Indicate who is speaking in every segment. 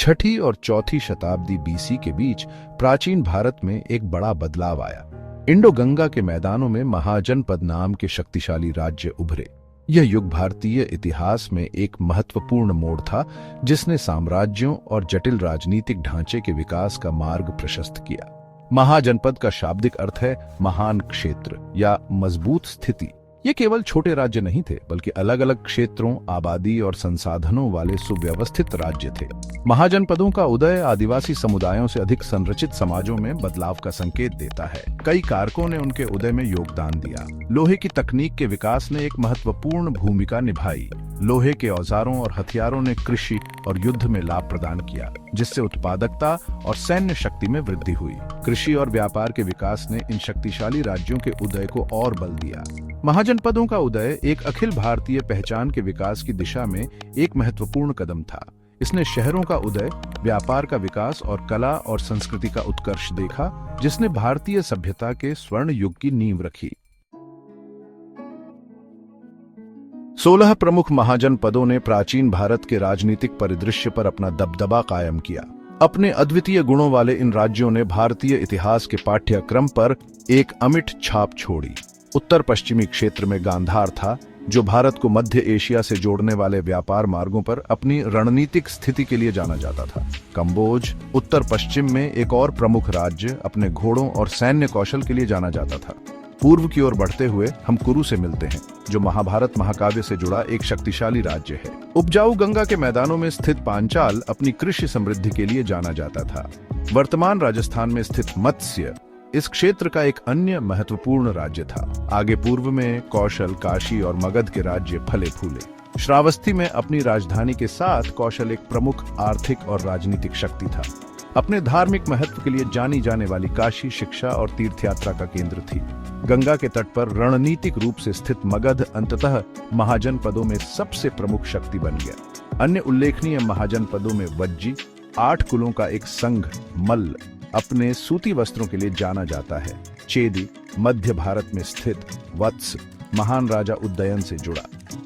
Speaker 1: छठी और चौथी शताब्दी बीसी के बीच प्राचीन भारत में एक बड़ा बदलाव आया। इंडो गंगा के मैदानों में महाजनपद नाम के शक्तिशाली राज्य उभरे। यह युग भारतीय इतिहास में एक महत्वपूर्ण मोड़ था, जिसने साम्राज्यों और जटिल राजनीतिक ढांचे के विकास का मार्ग प्रशस्त किया। महाजनपद का शाब्दिक अर्थ है महान क्षेत्र या मजबूत स्थिति। ये केवल छोटे राज्य नहीं थे, बल्कि अलग अलग क्षेत्रों, आबादी और संसाधनों वाले सुव्यवस्थित राज्य थे। महाजनपदों का उदय आदिवासी समुदायों से अधिक संरचित समाजों में बदलाव का संकेत देता है। कई कारकों ने उनके उदय में योगदान दिया। लोहे की तकनीक के विकास ने एक महत्वपूर्ण भूमिका निभाई। लोहे के औजारों और हथियारों ने कृषि और युद्ध में लाभ प्रदान किया, जिससे उत्पादकता और सैन्य शक्ति में वृद्धि हुई। कृषि और व्यापार के विकास ने इन शक्तिशाली राज्यों के उदय को और बल दिया। महाजनपदों का उदय एक अखिल भारतीय पहचान के विकास की दिशा में एक महत्वपूर्ण कदम था। इसने शहरों का उदय, व्यापार का विकास और कला और संस्कृति का उत्कर्ष देखा, जिसने भारतीय सभ्यता के स्वर्ण युग की नींव रखी। 16 प्रमुख महाजनपदों ने प्राचीन भारत के राजनीतिक परिदृश्य पर अपना दबदबा कायम किया। अपने अद्वितीय गुणों वाले इन राज्यों ने भारतीय इतिहास के पाठ्यक्रम पर एक अमिट छाप छोड़ी। उत्तर पश्चिमी क्षेत्र में गांधार था, जो भारत को मध्य एशिया से जोड़ने वाले व्यापार मार्गों पर अपनी रणनीतिक स्थिति के लिए जाना जाता था। कंबोज उत्तर पश्चिम में एक और प्रमुख राज्य अपने घोड़ों और सैन्य कौशल के लिए जाना जाता था। पूर्व की ओर बढ़ते हुए हम कुरु से मिलते हैं, जो महाभारत महाकाव्य से जुड़ा एक शक्तिशाली राज्य है। उपजाऊ गंगा के मैदानों में स्थित पांचाल अपनी कृषि समृद्धि के लिए जाना जाता था। वर्तमान राजस्थान में स्थित मत्स्य इस क्षेत्र का एक अन्य महत्वपूर्ण राज्य था। आगे पूर्व में कौशल, काशी और मगध के राज्य फले फूले। श्रावस्ती में अपनी राजधानी के साथ कौशल एक प्रमुख आर्थिक और राजनीतिक शक्ति था। अपने धार्मिक महत्व के लिए जानी जाने वाली काशी शिक्षा और तीर्थयात्रा का केंद्र थी। गंगा के तट पर रणनीतिक रूप से स्थित मगध अंततः महाजनपदों में सबसे प्रमुख शक्ति बन गया। अन्य उल्लेखनीय महाजनपदों में वज्जी, 8 कुलों का एक संघ मल्ल अपने सूती वस्त्रों के लिए जाना जाता है। चेदी मध्य भारत में स्थित वत्स महान राजा उदयन से जुड़ा।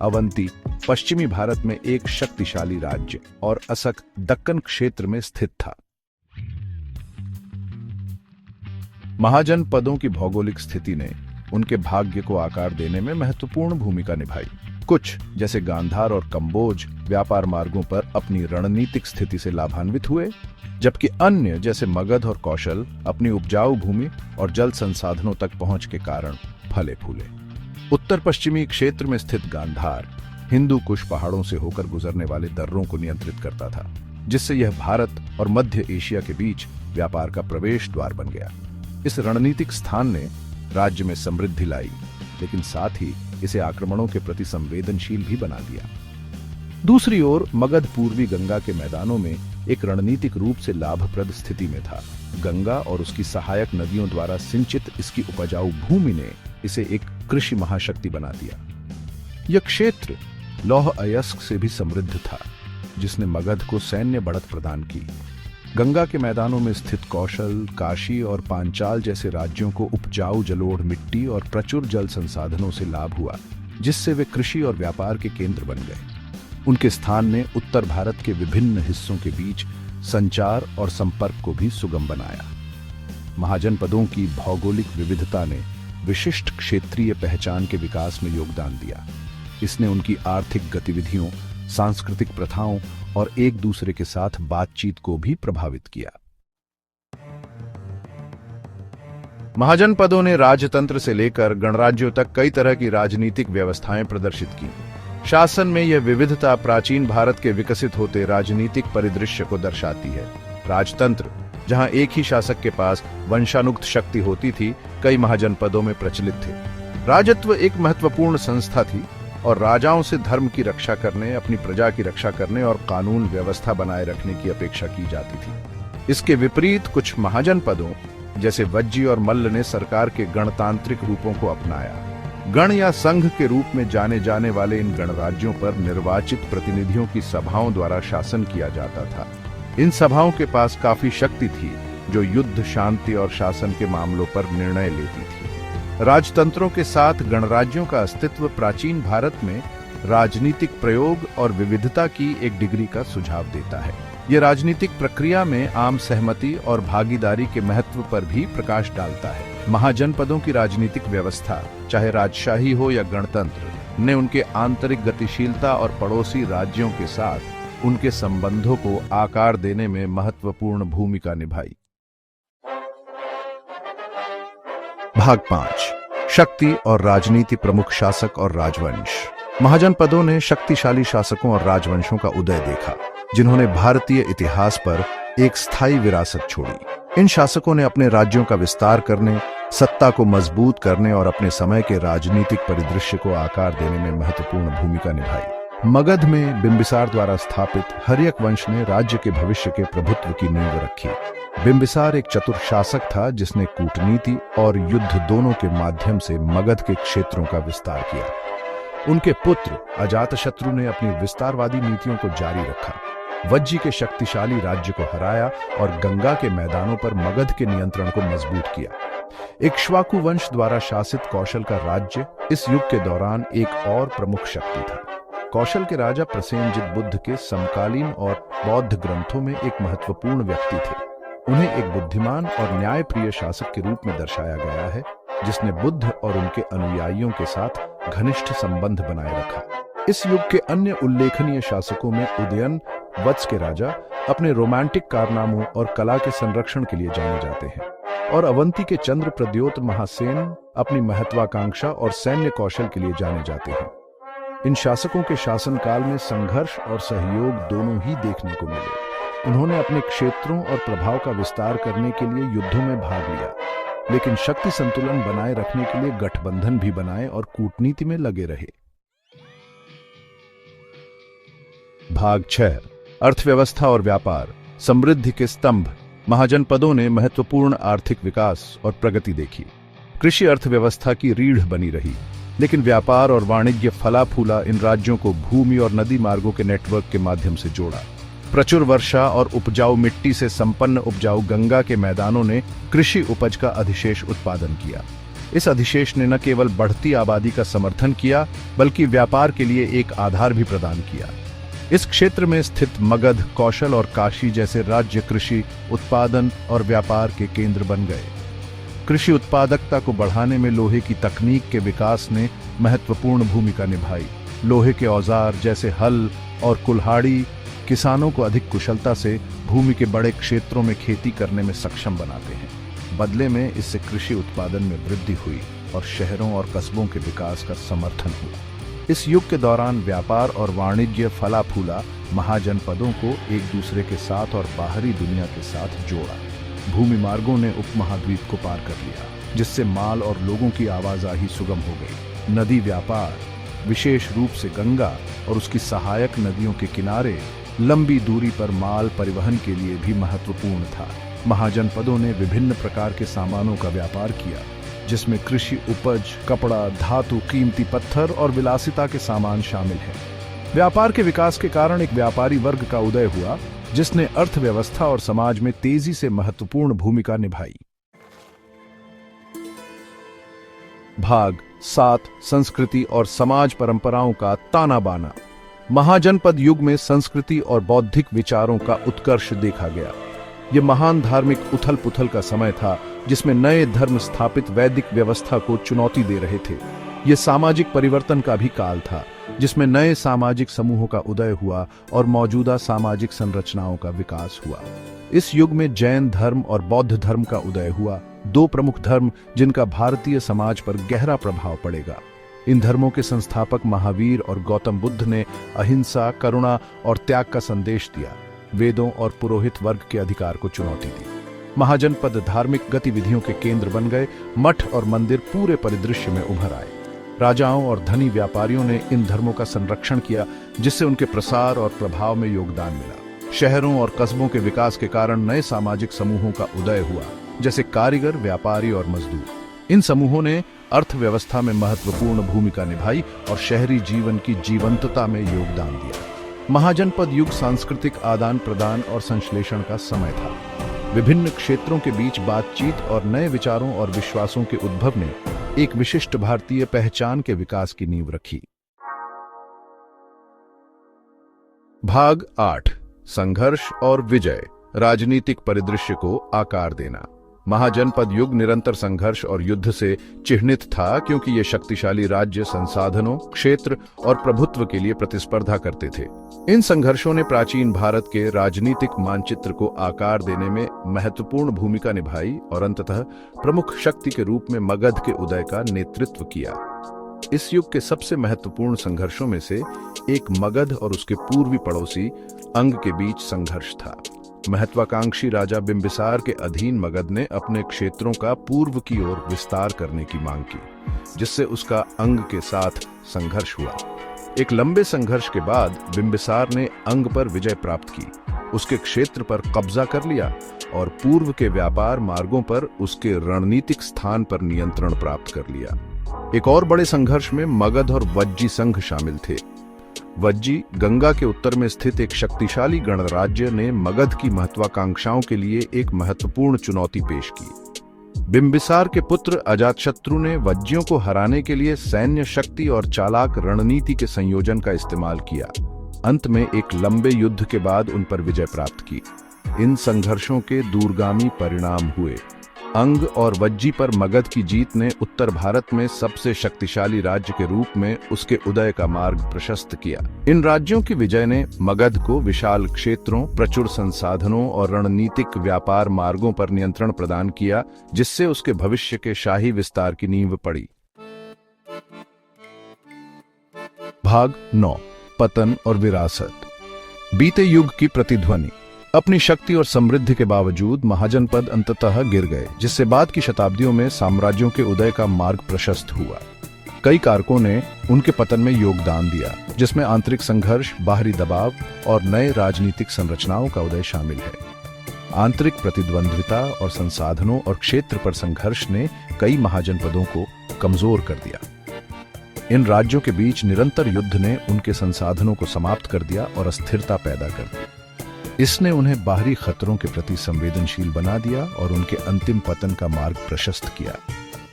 Speaker 1: अवंती पश्चिमी भारत में एक शक्तिशाली राज्य और असक दक्कन क्षेत्र में स्थित था। महाजनपदों की भौगोलिक स्थिति ने उनके भाग्य को आकार देने में महत्वपूर्ण भूमिका निभाई। कुछ जैसे गांधार और कंबोज व्यापार मार्गों पर अपनी रणनीतिक स्थिति से लाभान्वित हुए, जबकि अन्य जैसे मगध और कौशल अपनी उपजाऊ भूमि और जल संसाधनों तक पहुंच के कारण फले फूले। उत्तर पश्चिमी क्षेत्र में स्थित गांधार हिंदू कुश पहाड़ों से होकर गुजरने वाले दर्रों को नियंत्रित करता था, जिससे यह भारत और मध्य एशिया के बीच व्यापार का प्रवेश द्वार बन गया। इस रणनीतिक स्थान ने राज्य में समृद्धि लाई, लेकिन साथ ही इसे आक्रमणों के प्रति संवेदनशील भी बना दिया। दूसरी ओर मगध पूर्वी गंगा के मैदानों में एक रणनीतिक रूप से लाभप्रद स्थिति में था। गंगा और उसकी सहायक नदियों द्वारा सिंचित इसकी उपजाऊ भूमि ने इसे एक कृषि महाशक्ति बना दिया। यह क्षेत्र लौह अयस्क से भी समृद्ध था, जिसने मगध को सैन्य बढ़त प्रदान की। गंगा के मैदानों में स्थित कौशल, काशी और पांचाल जैसे राज्यों को उपजाऊ जलोढ़ मिट्टी और प्रचुर जल संसाधनों से लाभ हुआ, जिससे वे कृषि और व्यापार के केंद्र बन गए। उनके स्थान ने उत्तर भारत के विभिन्न हिस्सों के बीच संचार और संपर्क को भी सुगम बनाया। महाजनपदों की भौगोलिक विविधता ने विशिष्ट क्षेत्रीय पहचान के विकास में योगदान दिया। इसने उनकी आर्थिक गतिविधियों, सांस्कृतिक प्रथाओं और एक दूसरे के साथ बातचीत को भी प्रभावित किया। महाजनपदों ने राजतंत्र से लेकर गणराज्यों तक कई तरह की राजनीतिक व्यवस्थाएं प्रदर्शित की। शासन में यह विविधता प्राचीन भारत के विकसित होते राजनीतिक परिदृश्य को दर्शाती है। राजतंत्र, जहां एक ही शासक के पास वंशानुक्त शक्ति होती थी, कई महाजनपदों में प्रचलित थे। राजत्व एक महत्वपूर्ण संस्था थी और राजाओं से धर्म की रक्षा करने, अपनी प्रजा की रक्षा करने और कानून व्यवस्था बनाए रखने की अपेक्षा की जाती थी। इसके विपरीत कुछ महाजनपदों जैसे वज्जी और मल्ल ने सरकार के गणतांत्रिक रूपों को अपनाया। गण या संघ के रूप में जाने जाने वाले इन गणराज्यों पर निर्वाचित प्रतिनिधियों की सभाओं द्वारा शासन किया जाता था। इन सभाओं के पास काफी शक्ति थी, जो युद्ध, शांति और शासन के मामलों पर निर्णय लेती थी। राजतंत्रों के साथ गणराज्यों का अस्तित्व प्राचीन भारत में राजनीतिक प्रयोग और विविधता की एक डिग्री का सुझाव देता है। ये राजनीतिक प्रक्रिया में आम सहमति और भागीदारी के महत्व पर भी प्रकाश डालता है। महाजनपदों की राजनीतिक व्यवस्था, चाहे राजशाही हो या गणतंत्र, ने उनके आंतरिक गतिशीलता और पड़ोसी राज्यों के साथ उनके संबंधों को आकार देने में महत्वपूर्ण भूमिका निभाई। भाग 5, शक्ति और राजनीति, प्रमुख शासक और राजवंश। महाजनपदों ने शक्तिशाली शासकों और राजवंशों का उदय देखा, जिन्होंने भारतीय इतिहास पर एक स्थायी विरासत छोड़ी। इन शासकों ने अपने राज्यों का विस्तार करने, सत्ता को मजबूत करने और अपने समय के राजनीतिक परिदृश्य को आकार देने में महत्वपूर्ण भूमिका निभाई। मगध में बिंबिसार द्वारा स्थापित हर्यक वंश ने राज्य के भविष्य के प्रभुत्व की नींव रखी। बिंबिसार एक चतुर शासक था जिसने कूटनीति और युद्ध दोनों के माध्यम से मगध के क्षेत्रों का विस्तार किया। उनके पुत्र अजातशत्रु ने अपनी विस्तारवादी नीतियों को जारी रखा, वज्जी के शक्तिशाली राज्य को हराया और गंगा के मैदानों पर मगध के नियंत्रण को मजबूत किया। इक्ष्वाकु वंश द्वारा शासित कौशल का राज्य इस युग के दौरान एक और प्रमुख शक्ति था। कौशल के राजा प्रसेनजित बुद्ध के समकालीन और बौद्ध ग्रंथों में एक महत्वपूर्ण व्यक्ति थे। उन्हें एक बुद्धिमान और न्यायप्रिय शासक के रूप में दर्शाया गया है, जिसने बुद्ध और उनके अनुयायियों के साथ घनिष्ठ संबंध बनाए रखा। इस युग के अन्य उल्लेखनीय शासकों में उदयन वत्स के राजा अपने रोमांटिक कारनामों और कला के संरक्षण के लिए जाने जाते हैं, और अवंती के चंद्र प्रद्योत महासेन अपनी महत्वाकांक्षा और सैन्य कौशल के लिए जाने जाते हैं। इन शासकों के शासनकाल में संघर्ष और सहयोग दोनों ही देखने को मिले। उन्होंने अपने क्षेत्रों और प्रभाव का विस्तार करने के लिए युद्धों में भाग लिया, लेकिन शक्ति संतुलन बनाए रखने के लिए गठबंधन भी बनाए और कूटनीति में लगे रहे। भाग 6, अर्थव्यवस्था और व्यापार, समृद्धि के स्तंभ। महाजनपदों ने महत्वपूर्ण आर्थिक विकास और प्रगति देखी। कृषि अर्थव्यवस्था की रीढ़ बनी रही, लेकिन व्यापार और वाणिज्य फला फूला इन राज्यों को भूमि और नदी मार्गों के नेटवर्क के माध्यम से जोड़ा। प्रचुर वर्षा और उपजाऊ मिट्टी से संपन्न उपजाऊ गंगा के मैदानों ने कृषि उपज का अधिशेष उत्पादन किया। इस अधिशेष ने न केवल बढ़ती आबादी का समर्थन किया, बल्कि व्यापार के लिए एक आधार भी प्रदान किया। इस क्षेत्र में स्थित मगध, कौशल और काशी जैसे राज्य कृषि उत्पादन और व्यापार के केंद्र बन गए। कृषि उत्पादकता को बढ़ाने में लोहे की तकनीक के विकास ने महत्वपूर्ण भूमिका निभाई। लोहे के औजार जैसे हल और कुल्हाड़ी किसानों को अधिक कुशलता से भूमि के बड़े क्षेत्रों में खेती करने में सक्षम बनाते हैं। बदले में इससे कृषि उत्पादन में वृद्धि हुई और शहरों और कस्बों के विकास का समर्थन हुआ। इस युग के दौरान व्यापार और वाणिज्य फला फूला महाजनपदों को एक दूसरे के साथ और बाहरी दुनिया के साथ जोड़ा। भूमि मार्गों ने उपमहाद्वीप को पार कर लिया, जिससे माल और लोगों की आवाजाही सुगम हो गई। नदी व्यापार, विशेष रूप से गंगा और उसकी सहायक नदियों के किनारे लंबी दूरी पर माल परिवहन के लिए भी महत्वपूर्ण था। महाजनपदों ने विभिन्न प्रकार के सामानों का व्यापार किया, जिसमें कृषि उपज, कपड़ा, धातु, कीमती पत्थर और विलासिता के सामान शामिल हैं। व्यापार के विकास के कारण एक व्यापारी वर्ग का उदय हुआ, जिसने अर्थव्यवस्था और समाज में तेजी से महत्वपूर्ण भूमिका निभाई। भाग 7, संस्कृति और समाज परंपराओं का ताना बाना। महाजनपद युग में संस्कृति और बौद्धिक विचारों का उत्कर्ष देखा गया। यह महान धार्मिक उथल पुथल का समय था, जिसमें नए धर्म स्थापित वैदिक व्यवस्था को चुनौती दे रहे थे। यह सामाजिक परिवर्तन का भी काल था, जिसमें नए सामाजिक समूहों का उदय हुआ और मौजूदा सामाजिक संरचनाओं का विकास हुआ। इस युग में जैन धर्म और बौद्ध धर्म का उदय हुआ, दो प्रमुख धर्म जिनका भारतीय समाज पर गहरा प्रभाव पड़ेगा। इन धर्मों के संस्थापक महावीर और गौतम बुद्ध ने अहिंसा, करुणा और त्याग का संदेश दिया, वेदों और पुरोहित वर्ग के अधिकार को चुनौती दी। महाजनपद धार्मिक गतिविधियों के केंद्र बन गए। मठ और मंदिर पूरे परिदृश्य में उभर आए। राजाओं और धनी व्यापारियों ने इन धर्मों का संरक्षण किया, जिससे उनके प्रसार और प्रभाव में योगदान मिला। शहरों और कस्बों के विकास के कारण नए सामाजिक समूहों का उदय हुआ, जैसे कारीगर, व्यापारी और मजदूर। इन समूहों ने अर्थव्यवस्था में महत्वपूर्ण भूमिका निभाई और शहरी जीवन की जीवंतता में योगदान दिया। महाजनपद युग सांस्कृतिक आदान प्रदान और संश्लेषण का समय था। विभिन्न क्षेत्रों के बीच बातचीत और नए विचारों और विश्वासों के उद्भव ने एक विशिष्ट भारतीय पहचान के विकास की नींव रखी। भाग 8, संघर्ष और विजय, राजनीतिक परिदृश्य को आकार देना। महाजनपद युग निरंतर संघर्ष और युद्ध से चिह्नित था, क्योंकि ये शक्तिशाली राज्य संसाधनों, क्षेत्र और प्रभुत्व के लिए प्रतिस्पर्धा करते थे। इन संघर्षों ने प्राचीन भारत के राजनीतिक मानचित्र को आकार देने में महत्वपूर्ण भूमिका निभाई और अंततः प्रमुख शक्ति के रूप में मगध के उदय का नेतृत्व किया। इस युग के सबसे महत्वपूर्ण संघर्षों में से एक मगध और उसके पूर्वी पड़ोसी अंग के बीच संघर्ष था। महत्वाकांक्षी राजा बिंबिसार के अधीन मगध ने अपने क्षेत्रों का पूर्व की ओर विस्तार करने की मांग की, जिससे उसका अंग के साथ संघर्ष हुआ। एक लंबे संघर्ष के बाद बिंबिसार ने अंग पर विजय प्राप्त की, उसके क्षेत्र पर कब्जा कर लिया और पूर्व के व्यापार मार्गों पर उसके रणनीतिक स्थान पर नियंत्रण प्राप्त कर लिया। एक और बड़े संघर्ष में मगध और वज्जी संघ शामिल थे। वज्जी, गंगा के उत्तर में स्थित एक शक्तिशाली गणराज्य, ने मगध की महत्वाकांक्षाओं के लिए एक महत्वपूर्ण चुनौती पेश की। बिंबिसार के पुत्र अजातशत्रु ने वज्जियों को हराने के लिए सैन्य शक्ति और चालाक रणनीति के संयोजन का इस्तेमाल किया। अंत में एक लंबे युद्ध के बाद उन पर विजय प्राप्त की। इन संघर्षों के दूरगामी परिणाम हुए। अंग और वज्जी पर मगध की जीत ने उत्तर भारत में सबसे शक्तिशाली राज्य के रूप में उसके उदय का मार्ग प्रशस्त किया। इन राज्यों की विजय ने मगध को विशाल क्षेत्रों, प्रचुर संसाधनों और रणनीतिक व्यापार मार्गों पर नियंत्रण प्रदान किया, जिससे उसके भविष्य के शाही विस्तार की नींव पड़ी। भाग 9, पतन और विरासत। बीते युग की प्रतिध्वनि। अपनी शक्ति और समृद्धि के बावजूद महाजनपद अंततः गिर गए, जिससे बाद की शताब्दियों में साम्राज्यों के उदय का मार्ग प्रशस्त हुआ। कई कारकों ने उनके पतन में योगदान दिया, जिसमें आंतरिक संघर्ष, बाहरी दबाव और नए राजनीतिक संरचनाओं का उदय शामिल है। आंतरिक प्रतिद्वंद्विता और संसाधनों और क्षेत्र पर संघर्ष ने कई महाजनपदों को कमजोर कर दिया। इन राज्यों के बीच निरंतर युद्ध ने उनके संसाधनों को समाप्त कर दिया और अस्थिरता पैदा कर दी। इसने उन्हें बाहरी खतरों के प्रति संवेदनशील बना दिया और उनके अंतिम पतन का मार्ग प्रशस्त किया।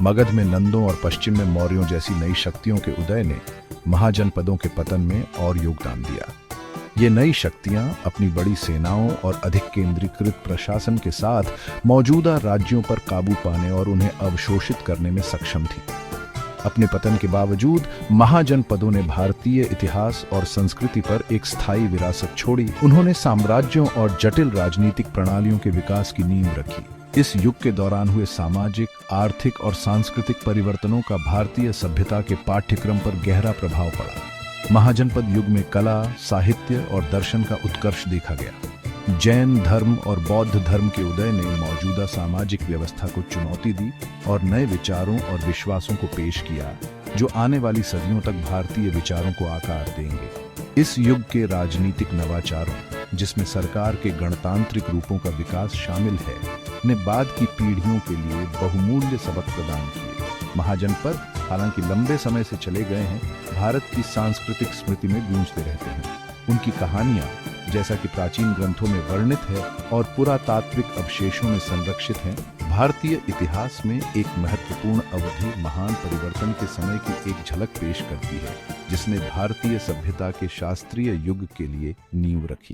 Speaker 1: मगध में नंदों और पश्चिम में मौर्यों जैसी नई शक्तियों के उदय ने महाजनपदों के पतन में और योगदान दिया। ये नई शक्तियां अपनी बड़ी सेनाओं और अधिक केंद्रीकृत प्रशासन के साथ मौजूदा राज्यों पर काबू पाने और उन्हें अवशोषित करने में सक्षम थी। अपने पतन के बावजूद महाजनपदों ने भारतीय इतिहास और संस्कृति पर एक स्थायी विरासत छोड़ी। उन्होंने साम्राज्यों और जटिल राजनीतिक प्रणालियों के विकास की नींव रखी। इस युग के दौरान हुए सामाजिक, आर्थिक और सांस्कृतिक परिवर्तनों का भारतीय सभ्यता के पाठ्यक्रम पर गहरा प्रभाव पड़ा। महाजनपद युग में कला, साहित्य और दर्शन का उत्कर्ष देखा गया। जैन धर्म और बौद्ध धर्म के उदय ने मौजूदा सामाजिक व्यवस्था को चुनौती दी और नए विचारों और विश्वासों को पेश किया, जो आने वाली सदियों तक भारतीय विचारों को आकार देंगे। इस युग के राजनीतिक नवाचारों, जिसमें सरकार के गणतांत्रिक रूपों का विकास शामिल है, ने बाद की पीढ़ियों के लिए बहुमूल्य सबक प्रदान किए। महाजनपद हालांकि लंबे समय से चले गए हैं, भारत की सांस्कृतिक स्मृति में गूंजते रहते हैं। उनकी कहानियां, जैसा कि प्राचीन ग्रंथों में वर्णित है और पुरातात्विक अवशेषों में संरक्षित हैं, भारतीय इतिहास में एक महत्वपूर्ण अवधि, महान परिवर्तन के समय की एक झलक पेश करती है, जिसने भारतीय सभ्यता के शास्त्रीय युग के लिए नींव रखी।